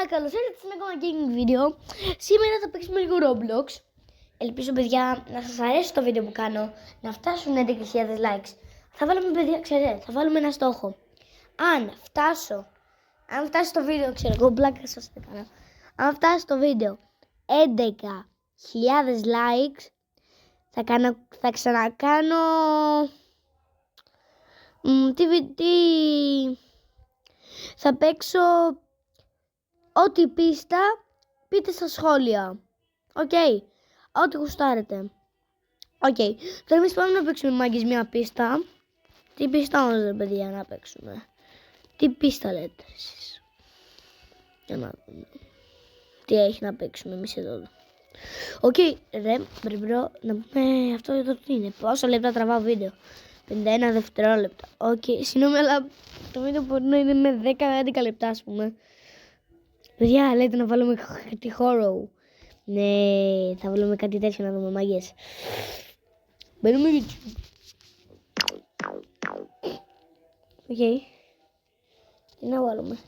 καλώς ήρθατε σε ένα ακόμα gaming βίντεο. Σήμερα θα παίξουμε λίγο Roblox. Ελπίζω, παιδιά, να σας αρέσει το βίντεο που κάνω, να φτάσουν 11.000 likes. Θα βάλουμε, παιδιά, ξέρετε, θα βάλουμε ένα στόχο. Αν φτάσει το βίντεο, ξέρω εγώ, πλάκα σας έκανα. Αν φτάσει το βίντεο 11.000 likes, θα ξανακάνω... Θα παίξω ό,τι πίστα πείτε στα σχόλια. Οκ. Ό,τι γουστάρετε. Οκ. Τώρα εμείς πάμε να παίξουμε, μάγκες, μια πίστα. Τι πίστα όμως, ρε παιδιά, να παίξουμε? Τι πίστα λέτε εσείς? Για να δούμε. Τι έχει να παίξουμε εμείς εδώ? Οκ. Ρε μπρο, να πούμε αυτό εδώ τι είναι? Πόσα λεπτά τραβάω βίντεο? 51 δευτερόλεπτα. Οκ. Συγγνώμη, αλλά το βίντεο μπορεί να είναι με 10-11 λεπτά, ας πούμε. Παιδιά, λέτε να βάλουμε τη horror. Ναι, θα βάλουμε κάτι τέτοιο να δούμε, μάγκες. Μπαίνουμε YouTube. Οκ. Τι να βάλουμε?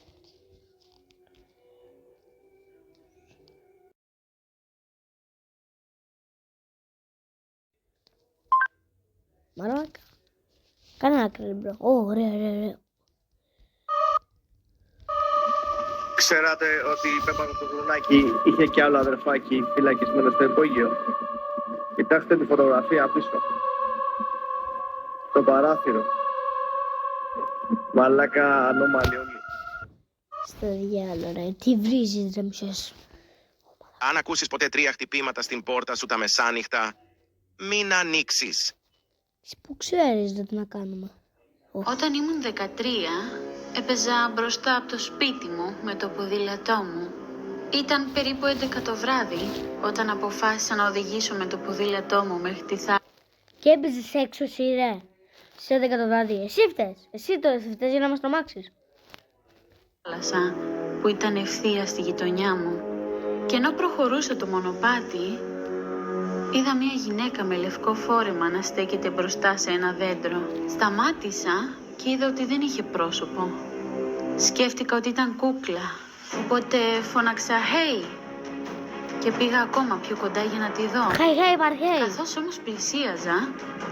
Μαλάκα. Κάνε άκρη, μπρο. Ωραία. Ξέρατε ότι η Πέπα το Γουρνάκι είχε και άλλο αδερφάκι φυλακισμένο στο υπόγειο? Κοιτάξτε τη φωτογραφία πίσω. Το παράθυρο. Μαλάκα, ανώμαλοι όλοι. Στο διάλογο, ρε. Τι βρίζεις, ρε μισές? Αν ακούσεις ποτέ 3 χτυπήματα στην πόρτα σου τα μεσάνυχτα, μην ανοίξεις. Πού ξέρεις δε τι να κάνουμε? Όταν ήμουν 13, έπαιζα μπροστά από το σπίτι μου με το ποδήλατό μου. Ήταν περίπου 11 το βράδυ όταν αποφάσισα να οδηγήσω με το ποδήλατό μου μέχρι τη θάλασσα. Και έπαιζες έξω εσύ, ρε? Σε 11 το βράδυ. Εσύ φταίς. Εσύ το φταίς για να μας τρομάξεις. Που ήταν ευθεία στη γειτονιά μου. Και ενώ προχωρούσα το μονοπάτι, είδα μια γυναίκα με λευκό φόρεμα να στέκεται μπροστά σε ένα δέντρο. Σταμάτησα και είδα ότι δεν είχε πρόσωπο. Σκέφτηκα ότι ήταν κούκλα, οπότε φώναξα «Hey» και πήγα ακόμα πιο κοντά για να τη δω. Hey, παρχέι. Καθώς όμως πλησίαζα,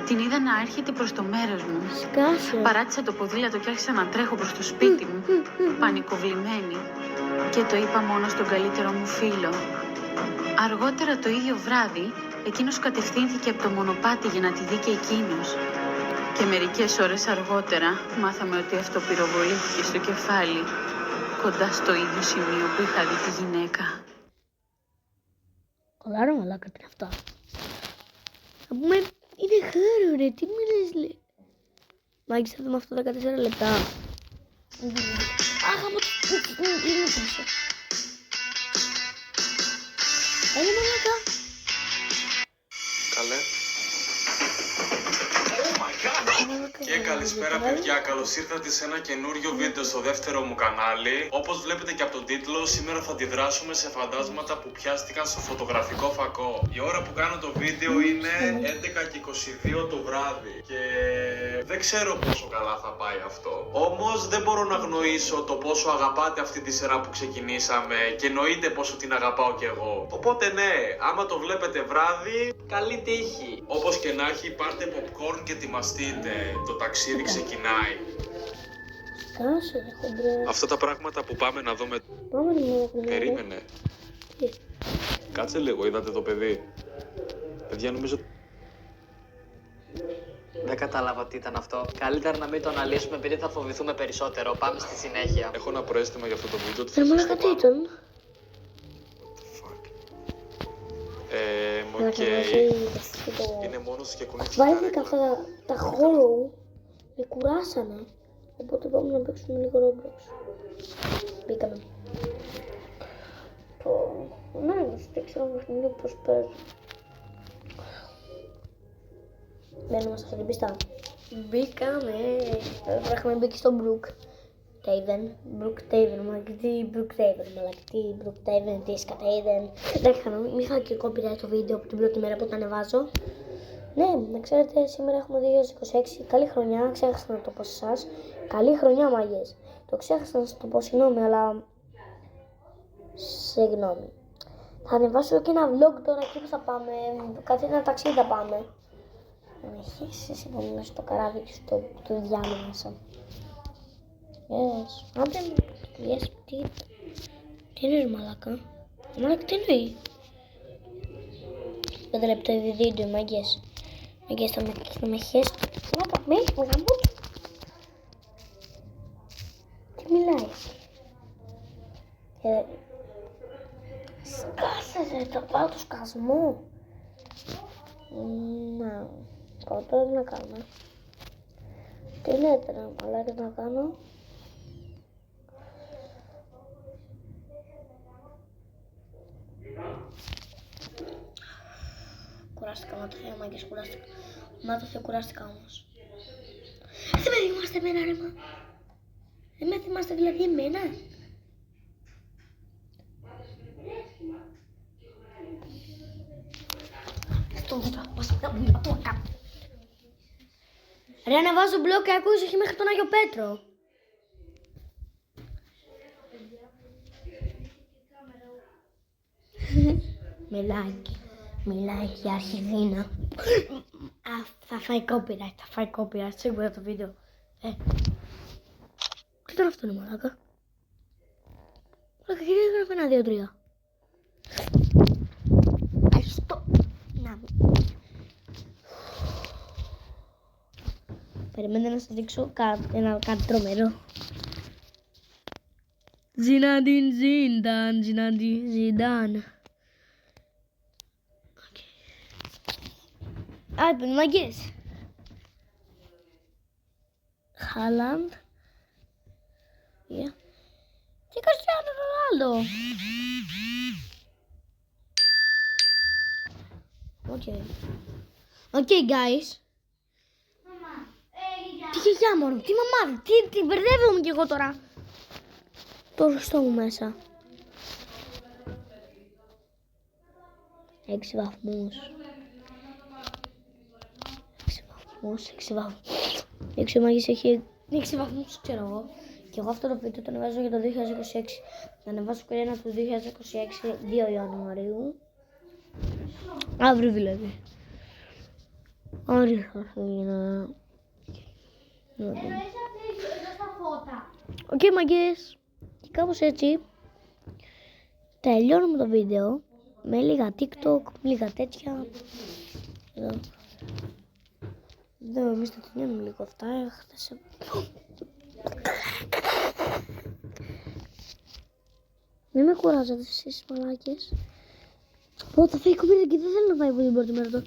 την είδα να έρχεται προς το μέρος μου. Σκάσε. Παράτησα το ποδήλατο και άρχισα να τρέχω προς το σπίτι μου, πανικοβλημένη. Και το είπα μόνο στον καλύτερο μου φίλο. Αργότερα το ίδιο βράδυ, εκείνος κατευθύνθηκε από το μονοπάτι για να τη δει και εκείνος. Και μερικές ώρες αργότερα μάθαμε ότι αυτοπυροβολήθηκε στο κεφάλι, κοντά στο ίδιο σημείο που είχα δει τη γυναίκα. Ωραία, μαλάκα, τι είναι αυτά? Να πούμε, είναι χάρο, ρε, τι μιλες, λέει. Μάγκες, θα δούμε αυτό 14 λεπτά. Αχ, άμα το είναι πίσω. Έλα, μαλάκα. Καλέ. Και καλησπέρα, παιδιά, καλώς ήρθατε σε ένα καινούριο βίντεο στο δεύτερο μου κανάλι. Όπως βλέπετε και από τον τίτλο, σήμερα θα αντιδράσουμε σε φαντάσματα που πιάστηκαν στο φωτογραφικό φακό. Η ώρα που κάνω το βίντεο είναι 11:22 το βράδυ και δεν ξέρω πόσο καλά θα πάει αυτό. Όμως δεν μπορώ να αγνοήσω το πόσο αγαπάτε αυτή τη σειρά που ξεκινήσαμε και εννοείται πόσο την αγαπάω κι εγώ. Οπότε ναι, άμα το βλέπετε βράδυ, καλή τύχη. Όπως και να έχει, πάρτε popcorn και ετοιμαστείτε. Το ταξίδι ξεκινάει. Σκάσε, ρε, χοντρέ. Αυτά τα πράγματα που πάμε να δούμε. Πάμε να δούμε. Περίμενε. Τι? Κάτσε λίγο, είδατε το παιδί? Παιδιά, νομίζω... Δεν κατάλαβα τι ήταν αυτό. Καλύτερα να μην το αναλύσουμε επειδή θα φοβηθούμε περισσότερο. Πάμε στη συνέχεια. Έχω ένα προαίσθημα για αυτό το βίντεο. Ρε, μαλάκα, τι ήταν? Οκ. Είναι μόνος και κουνήσει. Βάλετε αυτά τα horror, με κουράσανε. Οπότε πάμε να παίξουμε λίγο Roblox. Μπήκαμε. Ναι, δεν ξέρω παιχνίδι πώς παίζουν. Μένουμε σε αυτή την πίστα. Μπήκαμε. Έχουμε μπήκε στο Brook Taven. Brook Taven, τι σκατέιδεν. Δεν είχα και copyright το βίντεο από την πρώτη μέρα που το ανεβάζω. Ναι, να ξέρετε, σήμερα έχουμε 2026. Καλή χρονιά, ξέχασα να το πω σε εσάς. Καλή χρονιά, μάγες. Το ξέχασα να σας το πω, συγγνώμη, αλλά Συγγνώμη. Θα ανεβάσω και ένα vlog τώρα εκεί που θα πάμε. Κάτι ένα ταξίδι θα πάμε. Με χέσεις είπαμε μέσα στο καράβι και στο διάλογο μέσα. Yes. Άντε μου. Yes. Τι εννοείς μαλάκα. Μαλάκα τι εννοεί. 5 λεπτό βίντεο μαγκές. Μαγκές θα με χέσει. Μαλάκα με έχει γαμώ. Τι μιλάει. Σκάσε το πάω του σκασμού. Να. Τώρα να κάνουμε. Τι λέτε ρε μαλάκα να κάνω. Κουράστηκα μα το Θεό μάγκες, κουράστηκα. Μα το Θεό κουράστηκα όμως. Δεν με θυμάστε εμένα ρε μα. Δεν με θυμάστε δηλαδή εμένα. Ρε ανεβάζω μπλοκ και ακούω έχει μέχρι τον Άγιο Πέτρο. Μιλάει η αρχιδίνα. Θα φάει copyright, σίγουρα το βίντεο. Τι ήταν αυτό είναι μαλάκα. Μαλάκα, γιατί έγραφε 1, 2, 3. Ευχαριστώ. Να μου. Περιμένετε να σας δείξω κάτι τρομερό. Ζιναντίν Ζίνταν, Ζιναντίν Ζιντάν. Άιπεν μαγκές. Χάλαντ. Και Κριστιάνο Ρονάλντο. Οκ, guys. Τι γιαγιά μωρό, τι μαμά, τι μπερδεύομαι κι εγώ τώρα. Το ρωστό μου μέσα. 6 βαθμούς. 6 βαθμούς. 6 μάγες έχει 6 βαθμούς, ξέρω εγώ. Και εγώ αυτό το βίντεο το ανεβάζω για το 2026. Θα ανεβάσω και ένα του 2026, 2 Ιανουαρίου. Αύριο δηλαδή. Αύριο θα έρθω για να... Οκ μαγκές. Και κάπως έτσι τελειώνουμε το βίντεο με λίγα TikTok, λίγα τέτοια. Εδώ εμείς τα τελειώνουμε λίγο αυτά. Μην με κουράζετε εσείς μαλάκες. Πω θα φάει κομμύρια και δεν θέλω να φάει από την πρώτη μέρα το.